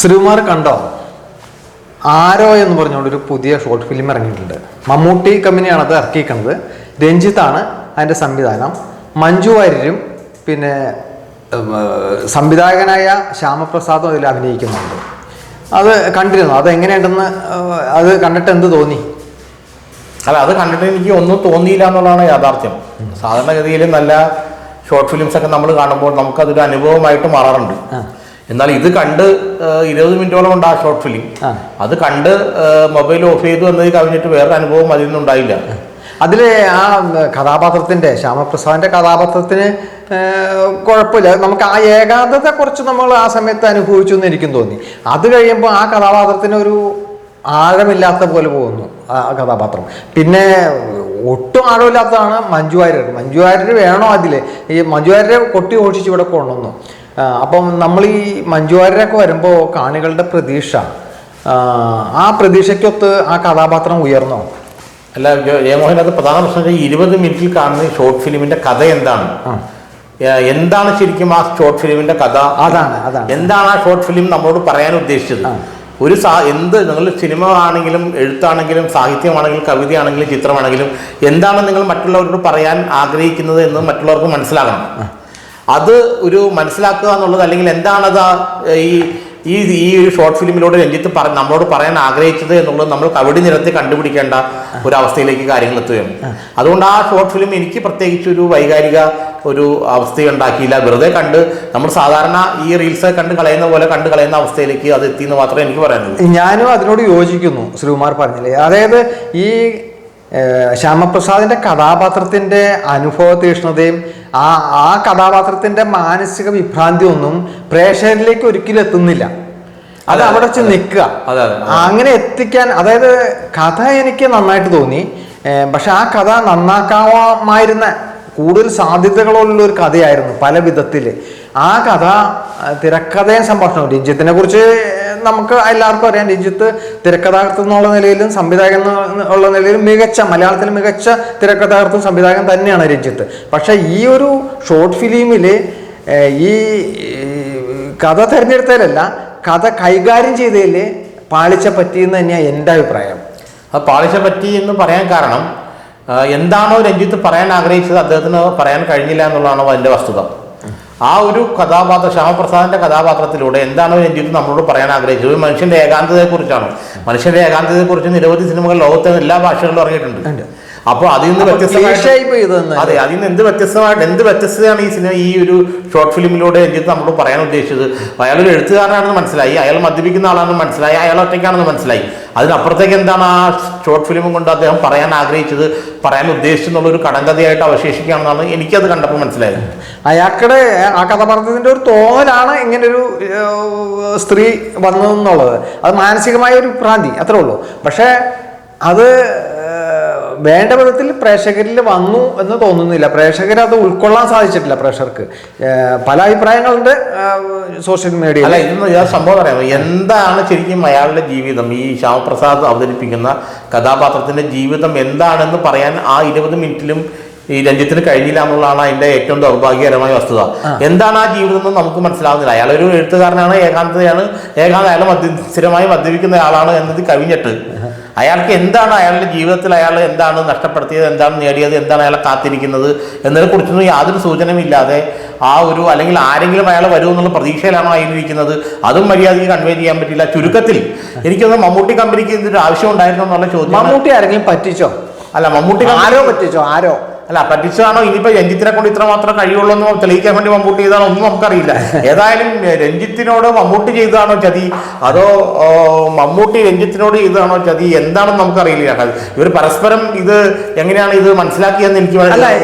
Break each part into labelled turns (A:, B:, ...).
A: ശ്രീകുമാർ കണ്ടോ? ആരോ എന്ന് പറഞ്ഞുകൊണ്ടൊരു പുതിയ ഷോർട്ട് ഫിലിം ഇറങ്ങിയിട്ടുണ്ട്. മമ്മൂട്ടി കമ്പനിയാണ് അത് ഇറക്കിയിരിക്കുന്നത്. രഞ്ജിത്താണ് അതിൻ്റെ സംവിധാനം. മഞ്ജു വാര്യരും പിന്നെ സംവിധായകനായ ശ്യാമപ്രസാദും അതിൽ അഭിനയിക്കുന്നുണ്ട്. അത് കണ്ടിരുന്നു. അതെങ്ങനെയുണ്ടെന്ന് അത് കണ്ടിട്ട് എന്ത് തോന്നി?
B: അല്ല, അത് കണ്ടിട്ട് എനിക്ക് ഒന്നും തോന്നിയില്ല എന്നുള്ളതാണ് യാഥാർത്ഥ്യം. സാധാരണഗതിയിൽ നല്ല ഷോർട്ട് ഫിലിംസ് ഒക്കെ നമ്മൾ കാണുമ്പോൾ നമുക്കതൊരു അനുഭവമായിട്ട് മാറാറുണ്ട്. എന്നാൽ ഇത് കണ്ട് 20 മിനിറ്റോളം ഉണ്ട് ആ ഷോർട്ട് ഫിലിം. അത് കണ്ട് മൊബൈൽ ഓഫ് ചെയ്തു എന്നത് കവിഞ്ഞിട്ട് വേറെ അനുഭവം അതിൽ നിന്നുണ്ടായില്ല.
A: അതിൽ ആ കഥാപാത്രത്തിൻ്റെ ശ്യാമപ്രസാദിൻ്റെ കഥാപാത്രത്തിന് കുഴപ്പമില്ല. നമുക്ക് ആ ഏകാന്തത കുറച്ച് നമ്മൾ ആ സമയത്ത് അനുഭവിച്ചു എന്ന് എനിക്കും തോന്നി. അത് കഴിയുമ്പോൾ ആ കഥാപാത്രത്തിന് ഒരു ആഴമില്ലാത്ത പോലെ പോകുന്നു ആ കഥാപാത്രം. പിന്നെ ഒട്ടും ആഴമില്ലാത്തതാണ് മഞ്ജു വാര്യർ. മഞ്ജു വാര്യർ വേണോ അതിൽ? ഈ മഞ്ജു വാര്യരെ കൊട്ടി ഓടിച്ച് ഇവിടെ കൊണ്ടുവന്നു. അപ്പം നമ്മൾ ഈ മഞ്ജു വാര്യരൊക്കെ വരുമ്പോൾ കാണികളുടെ പ്രതീക്ഷ, ആ പ്രതീക്ഷയ്ക്കൊത്ത് ആ കഥാപാത്രം ഉയർന്നോ?
B: അല്ല ജയമോഹൻ, അത് പ്രധാന പ്രശ്നം 20 മിനിറ്റിൽ കാണുന്ന ഷോർട്ട് ഫിലിമിന്റെ കഥ എന്താണ്? എന്താണ് ശരിക്കും ആ ഷോർട്ട് ഫിലിമിന്റെ കഥ?
A: അതാണ്
B: എന്താണ് ആ ഷോർട്ട് ഫിലിം നമ്മളോട് പറയാൻ ഉദ്ദേശിച്ചത്? ഒരു എന്ത് നിങ്ങൾ സിനിമ ആണെങ്കിലും എഴുത്താണെങ്കിലും സാഹിത്യമാണെങ്കിലും കവിതയാണെങ്കിലും ചിത്രമാണെങ്കിലും എന്താണ് നിങ്ങൾ മറ്റുള്ളവരോട് പറയാൻ ആഗ്രഹിക്കുന്നത് എന്ന് മറ്റുള്ളവർക്ക് മനസ്സിലാകണം. അത് ഒരു മനസ്സിലാക്കുക എന്നുള്ളത്, അല്ലെങ്കിൽ എന്താണത് ഈ ഒരു ഷോർട്ട് ഫിലിമിലൂടെ രഞ്ജിത്ത് നമ്മളോട് പറയാൻ ആഗ്രഹിച്ചത് എന്നുള്ളത് നമ്മൾ കവിടി നിരത്തി കണ്ടുപിടിക്കേണ്ട ഒരു അവസ്ഥയിലേക്ക് കാര്യങ്ങൾ എത്തുകയാണ്. അതുകൊണ്ട് ആ ഷോർട്ട് ഫിലിം എനിക്ക് പ്രത്യേകിച്ച് ഒരു വൈകാരിക ഒരു അവസ്ഥയുണ്ടാക്കിയില്ല. വെറുതെ കണ്ട് നമ്മൾ സാധാരണ ഈ റീൽസ് കണ്ട് കളയുന്ന പോലെ കണ്ട് കളയുന്ന അവസ്ഥയിലേക്ക് അത് എത്തിയെന്ന് മാത്രമേ എനിക്ക് പറയാനുള്ളൂ.
A: ഞാനും അതിനോട് യോജിക്കുന്നു. ശ്രീകുമാർ പറഞ്ഞില്ലേ, അതായത് ഈ ശ്യാമപ്രസാദിന്റെ കഥാപാത്രത്തിന്റെ അനുഭവ തീക്ഷ്ണതയും ആ കഥാപാത്രത്തിന്റെ മാനസിക വിഭ്രാന്തി ഒന്നും പ്രേക്ഷകരിലേക്ക് ഒരിക്കലും എത്തുന്നില്ല. അത് അവിടെ വെച്ച് നിൽക്കുക. അങ്ങനെ എത്തിക്കാൻ, അതായത് കഥ എനിക്ക് നന്നായിട്ട് തോന്നി. പക്ഷെ ആ കഥ നന്നാക്കാമായിരുന്ന കൂടുതൽ സാധ്യതകളുള്ള ഒരു കഥയായിരുന്നു പല വിധത്തിൽ. ആ കഥ തിരക്കഥയും സംഭാഷണവും, രഞ്ജിത്തിനെ കുറിച്ച് നമുക്ക് എല്ലാവർക്കും അറിയാം. രഞ്ജിത്ത് തിരക്കഥാകൃത്ത് എന്നുള്ള നിലയിലും സംവിധായകൻ എന്നുള്ള നിലയിലും മലയാളത്തിൽ മികച്ച തിരക്കഥാകൃത്തും സംവിധായകൻ തന്നെയാണ് രഞ്ജിത്ത്. പക്ഷെ ഈ ഒരു ഷോർട്ട് ഫിലിമിൽ ഈ കഥ തിരഞ്ഞെടുത്തതിലല്ല, കഥ കൈകാര്യം ചെയ്തതിൽ പാളിച്ച പറ്റിയെന്ന് തന്നെയാണ് എൻ്റെ അഭിപ്രായം.
B: അത് പാളിച്ച പറ്റി എന്ന് പറയാൻ കാരണം, എന്താണോ രഞ്ജിത്ത് പറയാൻ ആഗ്രഹിച്ചത് അദ്ദേഹത്തിന് പറയാൻ കഴിഞ്ഞില്ല എന്നുള്ളതാണ് അതിൻ്റെ വസ്തുത. ആ ഒരു കഥാപാത്രം, ശ്യാമപ്രസാദിന്റെ കഥാപാത്രത്തിലൂടെ എന്താണോ രഞ്ജിത്ത് നമ്മളോട് പറയാൻ ആഗ്രഹിച്ചത്? ഒരു മനുഷ്യന്റെ ഏകാന്തതയെക്കുറിച്ചാണ്. മനുഷ്യന്റെ ഏകാന്തതയെക്കുറിച്ച് നിരവധി സിനിമകൾ ലോകത്തെ എല്ലാ ഭാഷകളിലും ഇറങ്ങിയിട്ടുണ്ട്. അപ്പോൾ അതിൽ നിന്ന് അതെ, അതിൽ നിന്ന് എന്ത് വ്യത്യസ്തതയാണ് ഈ ഒരു ഷോർട്ട് ഫിലിമിലൂടെ രഞ്ജിത്ത് നമ്മളോട് പറയാൻ ഉദ്ദേശിച്ചത്? അയാളൊരു എഴുത്തുകാരനാണെന്ന് മനസ്സിലായി, അയാൾ മദ്യപിക്കുന്ന ആളാണെന്ന് മനസ്സിലായി, അയാൾ ഒറ്റയ്ക്കാണെന്ന് മനസ്സിലായി. അതിനപ്പുറത്തേക്ക് എന്താണ് ആ ഷോർട്ട് ഫിലിമും കൊണ്ട് അദ്ദേഹം പറയാൻ ആഗ്രഹിച്ചത്, പറയാൻ ഉദ്ദേശിച്ചെന്നുള്ളൊരു കടങ്കഥയായിട്ട് അവശേഷിക്കുകയാണെന്നാണ് എനിക്കത് കണ്ടപ്പോൾ മനസ്സിലായത്.
A: അയാൾക്കുടെ ആ കഥാപാത്രത്തിന്റെ ഒരു തോന്നലാണ് ഇങ്ങനൊരു സ്ത്രീ വന്നതെന്നുള്ളത്. അത് മാനസികമായ ഒരു ഭ്രാന്തി, അത്രേ ഉള്ളൂ. പക്ഷെ അത് വേണ്ട വിധത്തിൽ പ്രേക്ഷകരിൽ വന്നു എന്ന് തോന്നുന്നില്ല. പ്രേക്ഷകർ അത് ഉൾക്കൊള്ളാൻ സാധിച്ചിട്ടില്ല. പ്രേക്ഷകർക്ക് പല അഭിപ്രായങ്ങളുണ്ട് സോഷ്യൽ മീഡിയയിൽ.
B: അല്ല, ഇതൊന്നും സംഭവം അറിയാമോ? എന്താണ് ശരിക്കും അയാളുടെ ജീവിതം, ഈ ശ്യാമപ്രസാദ് അവതരിപ്പിക്കുന്ന കഥാപാത്രത്തിന്റെ ജീവിതം എന്താണെന്ന് പറയാൻ ആ 20 മിനിറ്റിലും ഈ രഞ്ജിത്തിന് കഴിഞ്ഞില്ല എന്നുള്ളതാണ് അതിന്റെ ഏറ്റവും ദൗർഭാഗ്യകരമായ വസ്തുത. എന്താണ് ആ ജീവിതം എന്ന് നമുക്ക് മനസ്സിലാവുന്നില്ല. അയാളൊരു എഴുത്തുകാരനാണ്, അയാൾ സ്ഥിരമായി മദ്യപിക്കുന്ന ആളാണ് എന്നത് കവിഞ്ഞിട്ട് അയാൾക്ക് എന്താണ് അയാളുടെ ജീവിതത്തിൽ അയാൾ എന്താണ് നഷ്ടപ്പെടുത്തിയത്, എന്താണ് നേടിയത്, എന്താണ് അയാളെ കാത്തിരിക്കുന്നത് എന്നതിനെ കുറിച്ചൊന്നും യാതൊരു സൂചനയുമില്ലാതെ അല്ലെങ്കിൽ ആരെങ്കിലും അയാൾ വരുമെന്നുള്ള പ്രതീക്ഷയിലാണോ അതിലിരിക്കുന്നത്, അതും മര്യാദയ്ക്ക് കൺവേ ചെയ്യാൻ പറ്റില്ല. ചുരുക്കത്തിൽ എനിക്കൊന്ന് മമ്മൂട്ടി കമ്പനിക്ക് ഇതിന്റെ ആവശ്യം ഉണ്ടായിരുന്നു എന്നുള്ള ചോദ്യം.
A: മമ്മൂട്ടി ആരെങ്കിലും പറ്റിച്ചോ?
B: അല്ല, മമ്മൂട്ടി
A: ആരോ പറ്റിച്ചോ? ആരോ
B: അല്ല, പറ്റിച്ചതാണോ? ഇനിയിപ്പോ രഞ്ജിത്തിനെ കൊണ്ട് ഇത്ര മാത്രം കഴിയുള്ളൂ എന്ന് തെളിയിക്കാൻ വേണ്ടി മമ്മൂട്ടി ചെയ്താണോ ഒന്നും നമുക്കറിയില്ല. ഏതായാലും രഞ്ജിത്തിനോട് മമ്മൂട്ടി ചെയ്തതാണോ ചതി, അതോ മമ്മൂട്ടി രഞ്ജിത്തിനോട് ചെയ്തതാണോ ചതി, എന്താണെന്ന് നമുക്കറിയില്ല. ഇവർ പരസ്പരം ഇത് എങ്ങനെയാണ് ഇത് മനസ്സിലാക്കിയെന്ന് എനിക്ക്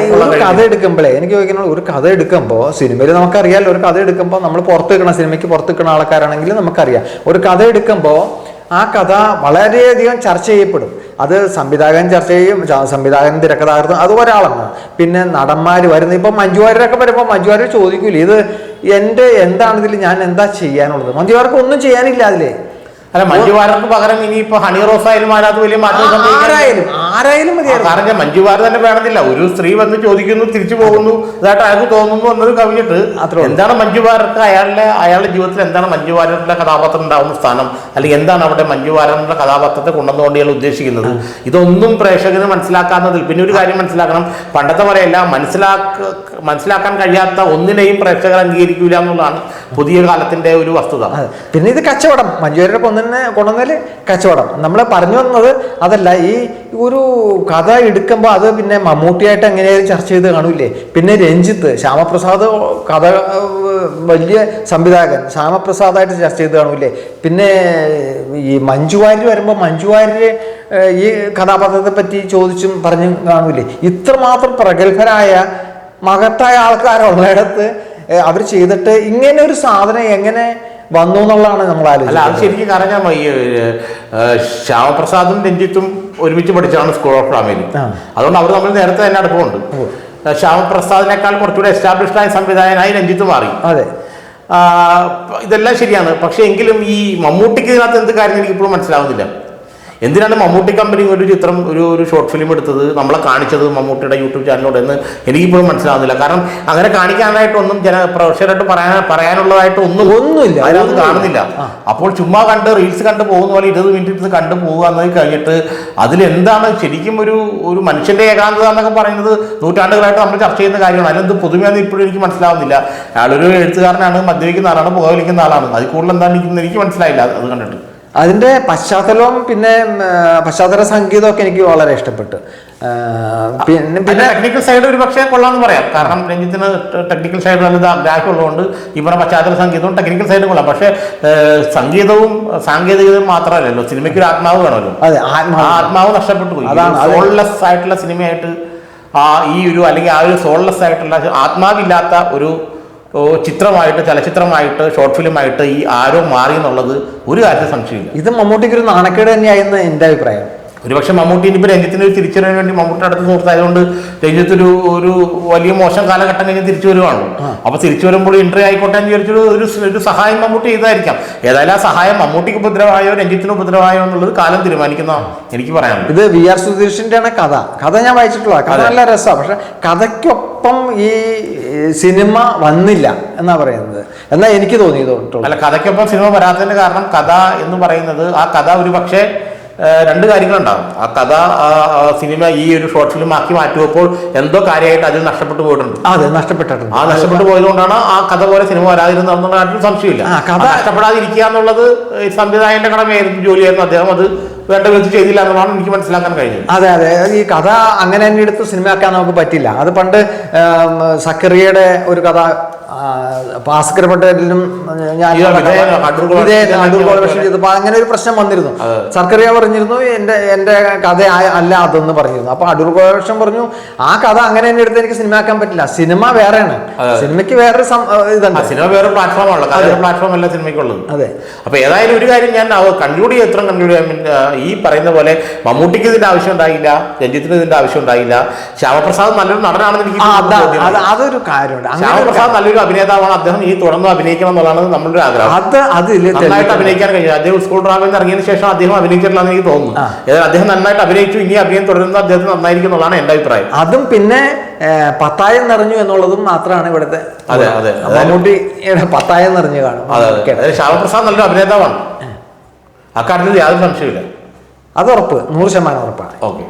A: കഥ എടുക്കുമ്പോഴേ എനിക്ക് ചോദിക്കുന്നത്, ഒരു കഥ എടുക്കുമ്പോൾ സിനിമയിൽ നമുക്കറിയാമല്ലോ, ഒരു കഥ എടുക്കുമ്പോൾ നമ്മൾ പുറത്ത് നിൽക്കുന്ന സിനിമയ്ക്ക് പുറത്ത് നിൽക്കുന്ന ആൾക്കാരാണെങ്കിൽ നമുക്കറിയാം, ഒരു കഥ എടുക്കുമ്പോൾ ആ കഥ വളരെയധികം ചർച്ച ചെയ്യപ്പെടും. അത് സംവിധായകൻ ചർച്ച ചെയ്യും, സംവിധായകൻ തിരക്കഥാകൃത്തും, അത് ഒരാളാണ്. പിന്നെ നടന്മാർ വരുന്നത്, ഇപ്പം മഞ്ജു വാര്യരൊക്കെ വരുമ്പോൾ മഞ്ജു വാര്യർ ചോദിക്കൂലേ, ഇത് എന്താണ് ഇതിൽ ഞാൻ എന്താ ചെയ്യാനുള്ളത്? മഞ്ജു വാര്യർക്ക് ഒന്നും ചെയ്യാനില്ല അതിലേ.
B: അല്ല, മഞ്ജു വാര്യർക്ക് പകരം ഇനിയിപ്പോ ഹണി റോസ് ആയാലും അതിനകത്ത് വലിയ മാറ്റം
A: ആരായാലും
B: കാരണം മഞ്ജു വാര്യർ തന്നെ വേണമെന്നില്ല. ഒരു സ്ത്രീ വന്ന് ചോദിക്കുന്നു, തിരിച്ചു പോകുന്നു, ഇതായിട്ട് അയാൾക്ക് തോന്നുന്നു എന്നത് കവിഞ്ഞിട്ട് എന്താണ് മഞ്ജു വാര്യർക്ക് അയാളുടെ ജീവിതത്തിൽ എന്താണ് മഞ്ജു വാര്യരുടെ കഥാപാത്രം ഉണ്ടാവുന്ന സ്ഥാനം, അല്ലെങ്കിൽ എന്താണ് അവിടെ മഞ്ജു വാര്യരുടെ കഥാപാത്രത്തെ കൊണ്ടുവന്നുകൊണ്ട് ഇയാൾ ഉദ്ദേശിക്കുന്നത്, ഇതൊന്നും പ്രേക്ഷകന് മനസ്സിലാക്കാത്തതിൽ. പിന്നെ ഒരു കാര്യം മനസ്സിലാക്കണം, പണ്ടത്തെ പോലെയല്ല, മനസ്സിലാക്കാൻ കഴിയാത്ത ഒന്നിനെയും പ്രേക്ഷകർ അംഗീകരിക്കില്ല എന്നുള്ളതാണ് പുതിയ കാലത്തിന്റെ ഒരു വസ്തുത.
A: പിന്നെ ഇത് കച്ചവടം, മഞ്ജുവാര്യരുടെ കൊണ്ടുവന്നതിൽ കച്ചവടം. നമ്മൾ പറഞ്ഞു വന്നത് അതല്ല, ഈ ഒരു കഥ എടുക്കുമ്പോൾ അത് പിന്നെ മമ്മൂട്ടിയായിട്ട് എങ്ങനെയായാലും ചർച്ച ചെയ്ത് കാണൂലേ. പിന്നെ രഞ്ജിത്ത്, ശ്യാമപ്രസാദ് കഥ വലിയ സംവിധായകൻ, ശ്യാമപ്രസാദായിട്ട് ചർച്ച ചെയ്ത് കാണൂലേ. പിന്നെ ഈ മഞ്ജു വാര്യർ വരുമ്പോൾ മഞ്ജു വാര്യർ ഈ കഥാപാത്രത്തെ പറ്റി ചോദിച്ചും പറഞ്ഞും കാണൂലേ. ഇത്രമാത്രം പ്രഗത്ഭരായ മഹത്തായ ആൾക്കാരുള്ളിടത്ത് അവർ ചെയ്തിട്ട് ഇങ്ങനെ ഒരു സാധനം എങ്ങനെ വന്നു എന്നുള്ളതാണ് നമ്മൾ
B: അല്ല, അത് ശരിക്കും കാരണം ഈ ശ്യാമപ്രസാദും രഞ്ജിത്തും ഒരുമിച്ച് പഠിച്ചാണ് സ്കൂൾ ഓഫ് ഡ്രാമയിൽ. അതുകൊണ്ട് അവർ തമ്മിൽ നേരത്തെ തന്നെ അടുപ്പമുണ്ട്. ശ്യാമപ്രസാദിനേക്കാൾ കുറച്ചുകൂടെ എസ്റ്റാബ്ലിഷ്ഡ് ആയ സംവിധായകനായി രഞ്ജിത്ത് മാറി.
A: അതെ,
B: ഇതെല്ലാം ശരിയാണ്. പക്ഷെ എങ്കിലും ഈ മമ്മൂട്ടിക്ക് ഇതിനകത്ത് എന്ത് കാര്യം എനിക്ക് ഇപ്പോഴും മനസ്സിലാവുന്നില്ല. എന്തിനാണ് മമ്മൂട്ടി കമ്പനി ഒരു ചിത്രം ഒരു ഷോർട്ട് ഫിലിം എടുത്തത്, നമ്മളെ കാണിച്ചത് മമ്മൂട്ടിയുടെ യൂട്യൂബ് ചാനലിലൂടെ എന്ന് എനിക്കിപ്പോഴും മനസ്സിലാവുന്നില്ല. കാരണം അങ്ങനെ കാണിക്കാനായിട്ടൊന്നും പ്രേക്ഷകരായിട്ട് പറയാനുള്ളതായിട്ട് ഒന്നുമില്ല, അതിനകത്ത് കാണുന്നില്ല. അപ്പോൾ ചുമ്മാ കണ്ട് റീൽസ് കണ്ട് പോകുന്ന പോലെ 20 മിനിറ്റ് കണ്ടു പോകുക എന്നത് കഴിഞ്ഞിട്ട് അതിലെന്താണ് ശരിക്കും ഒരു മനുഷ്യന്റെ ഏകാന്തത എന്നൊക്കെ പറയുന്നത് നൂറ്റാണ്ടുകളായിട്ട് നമ്മൾ ചർച്ച ചെയ്യുന്ന കാര്യമാണ്. അതിലെന്ത് പുതുമയാണെന്ന് ഇപ്പോഴും എനിക്ക് മനസ്സിലാവുന്നില്ല. അയാളൊരു എഴുത്തുകാരനാണ്, മദ്യപിക്കുന്ന ആളാണ്, പുകവലിക്കുന്ന ആളാണ്. അതിൽ കൂടുതൽ എന്താണ് എനിക്ക് മനസ്സിലായില്ല അത് കണ്ടിട്ട്.
A: അതിൻ്റെ പശ്ചാത്തലവും പിന്നെ പശ്ചാത്തല സംഗീതമൊക്കെ എനിക്ക് വളരെ ഇഷ്ടപ്പെട്ടു.
B: പിന്നെ ടെക്നിക്കൽ സൈഡ് ഒരു പക്ഷേ കൊള്ളാമെന്ന് പറയാം. കാരണം രഞ്ജിത്തിന് ടെക്നിക്കൽ സൈഡ് നല്ല ഗ്രാഹ്യമുള്ളതുകൊണ്ട് ഇവിടെ പശ്ചാത്തല സംഗീതവും ടെക്നിക്കൽ സൈഡും കൊള്ളാം. പക്ഷേ സംഗീതവും സാങ്കേതികതയും മാത്രമല്ലല്ലോ, സിനിമയ്ക്ക് ഒരു ആത്മാവ് വേണമല്ലോ. ആത്മാവ് നഷ്ടപ്പെട്ടു പോയി. സോൾലെസ് ആയിട്ടുള്ള സിനിമയായിട്ട് ഈ ഒരു അല്ലെങ്കിൽ ആ ഒരു സോൾലെസ് ആയിട്ടുള്ള ആത്മാവില്ലാത്ത ഒരു ചിത്രമായിട്ട്, ചലച്ചിത്രമായിട്ട്, ഷോർട്ട് ഫിലിമായിട്ട് ഈ ആരോ മാറി എന്നുള്ളത് ഒരു കാര്യത്തിൽ സംശയമില്ല.
A: ഇത് മമ്മൂട്ടിക്ക് ഒരു നാണക്കേട് തന്നെയായിരുന്നു എൻ്റെ അഭിപ്രായം.
B: ഒരുപക്ഷെ മമ്മൂട്ടി ഇനിയിപ്പോൾ രഞ്ജിത്തിന് ഒരു തിരിച്ചറിയാൻ വേണ്ടി മമ്മൂട്ടിയുടെ അടുത്ത് സുഹൃത്തായതുകൊണ്ട് രഞ്ജിത്ത് ഒരു വലിയ മോശം കാലഘട്ടം കഴിഞ്ഞ് തിരിച്ചു വരുവാണ്. അപ്പൊ തിരിച്ചു വരുമ്പോൾ എൻട്രി ആയിക്കോട്ടെ എന്ന് വിചാരിച്ചൊരു ഒരു സഹായം മമ്മൂട്ടി ചെയ്തായിരിക്കാം. ഏതായാലും ആ സഹായം മമ്മൂട്ടിക്ക് ഉപദ്രവമായോ രഞ്ജിത്തിന് ഉപദ്രവമായോ എന്നുള്ളത് കാലം തീരുമാനിക്കുന്ന എനിക്ക് പറയാനുള്ളത്.
A: ഇത് വി ആർ സുധീഷിന്റെ ആണ് കഥ ഞാൻ വായിച്ചിട്ടുള്ള കഥ നല്ല രസമാണ്. പക്ഷെ കഥയ്ക്കൊപ്പം ഈ സിനിമ വന്നില്ല എന്നാ പറയുന്നത്, എന്നാ എനിക്ക് തോന്നിയത്.
B: അല്ല, കഥയ്ക്കൊപ്പം സിനിമ വരാത്തതിന്റെ കാരണം കഥ എന്ന് പറയുന്നത് ആ കഥ ഒരു പക്ഷേ രണ്ട് കാര്യങ്ങളുണ്ടാകും. ആ കഥ സിനിമ ഈ ഒരു ഷോർട്ട് ഫിലിം ആക്കി മാറ്റുമ്പോൾ എന്തോ കാര്യമായിട്ട് അതിൽ നഷ്ടപ്പെട്ടു പോയിട്ടുണ്ട്.
A: അതെ, നഷ്ടപ്പെട്ടിട്ടുണ്ട്.
B: ആ നഷ്ടപ്പെട്ടു പോയതുകൊണ്ടാണ് ആ കഥ പോലെ സിനിമ വരാതിരുന്നുള്ള കാര്യത്തിൽ സംശയമില്ല. കഥ നഷ്ടപ്പെടാതിരിക്കുക എന്നുള്ളത് സംവിധായകന്റെ കടമയായിരുന്നു, ജോലിയായിരുന്നു. അദ്ദേഹം അത് വേണ്ട വിധത്തിൽ ചെയ്തില്ല എന്നുള്ളതാണ് എനിക്ക് മനസ്സിലാക്കാൻ കഴിഞ്ഞത്.
A: അതെ, ഈ കഥ അങ്ങനെ തന്നെ എടുത്ത് സിനിമയാക്കാൻ നമുക്ക് പറ്റില്ല. അത് പണ്ട് സക്കറിയയുടെ ഒരു കഥ ഭാസ്കര പട്ടേലിനും ഞാൻ അങ്ങനെ ഒരു പ്രശ്നം വന്നിരുന്നു. സർക്കറിയ പറഞ്ഞിരുന്നു എന്റെ കഥ അല്ല അതെന്ന് പറഞ്ഞിരുന്നു. അപ്പൊ അടൂർ ഗോപാലകൃഷ്ണൻ പറഞ്ഞു ആ കഥ അങ്ങനെ തന്നെ എടുത്ത് എനിക്ക് സിനിമയാക്കാൻ പറ്റില്ല, സിനിമ വേറെയാണ്, സിനിമയ്ക്ക് വേറൊരു ഇതുണ്ട്,
B: സിനിമ വേറെ പ്ലാറ്റ്ഫോമാണ്, പ്ലാറ്റ്ഫോം അല്ല സിനിമയ്ക്കുള്ളത്.
A: അതെ.
B: അപ്പൊ ഏതായാലും ഒരു കാര്യം ഞാൻ കൺക്ലൂഡ് ചെയ്യാൻ ഈ പറയുന്ന പോലെ മമ്മൂട്ടിക്ക് ഇതിന്റെ ആവശ്യം ഉണ്ടായില്ല, രഞ്ജിത്തിന് ഇതിന്റെ ആവശ്യം ഉണ്ടായില്ല. ശ്യാമപ്രസാദ് നല്ലൊരു നടനാണെന്ന് എനിക്ക്
A: അതൊരു കാര്യമുണ്ട്.
B: ശ്യാമപ്രസാദ് നല്ലൊരു അഭിനേതാവാണ്. അദ്ദേഹം ഈ തുടർന്ന് അഭിനയിക്കണം എന്നുള്ളതാണ് നമ്മുടെ ആഗ്രഹം. നന്നായിട്ട് അഭിനയിക്കാൻ കഴിയും. അദ്ദേഹം സ്കൂൾ ഡ്രാമയിൽ ഇറങ്ങിയതിനു ശേഷം അദ്ദേഹം അഭിനയിച്ചിട്ടില്ലെന്ന് എനിക്ക് തോന്നുന്നു. അദ്ദേഹം നന്നായിട്ട് അഭിനയിച്ചു, ഇനി അഭിനയം തുടരുന്നത് അദ്ദേഹത്തിന് നന്നായിരിക്കും എന്നുള്ളതാണ് എന്റെ അഭിപ്രായം.
A: അതും പിന്നെ പത്തായം നിറഞ്ഞു എന്നുള്ളതും മാത്രമാണ് ഇവിടുത്തെ. മമ്മൂട്ടിയുടെ പത്തായം നിറഞ്ഞു കാണും.
B: ശ്യാമപ്രസാദ് നല്ലൊരു അഭിനേതാവാണ്, അക്കാര്യത്തിൽ യാതൊരു സംശയമില്ല.
A: അത് ഉറപ്പ്, 100% ഉറപ്പാണ്.
B: ഓക്കെ.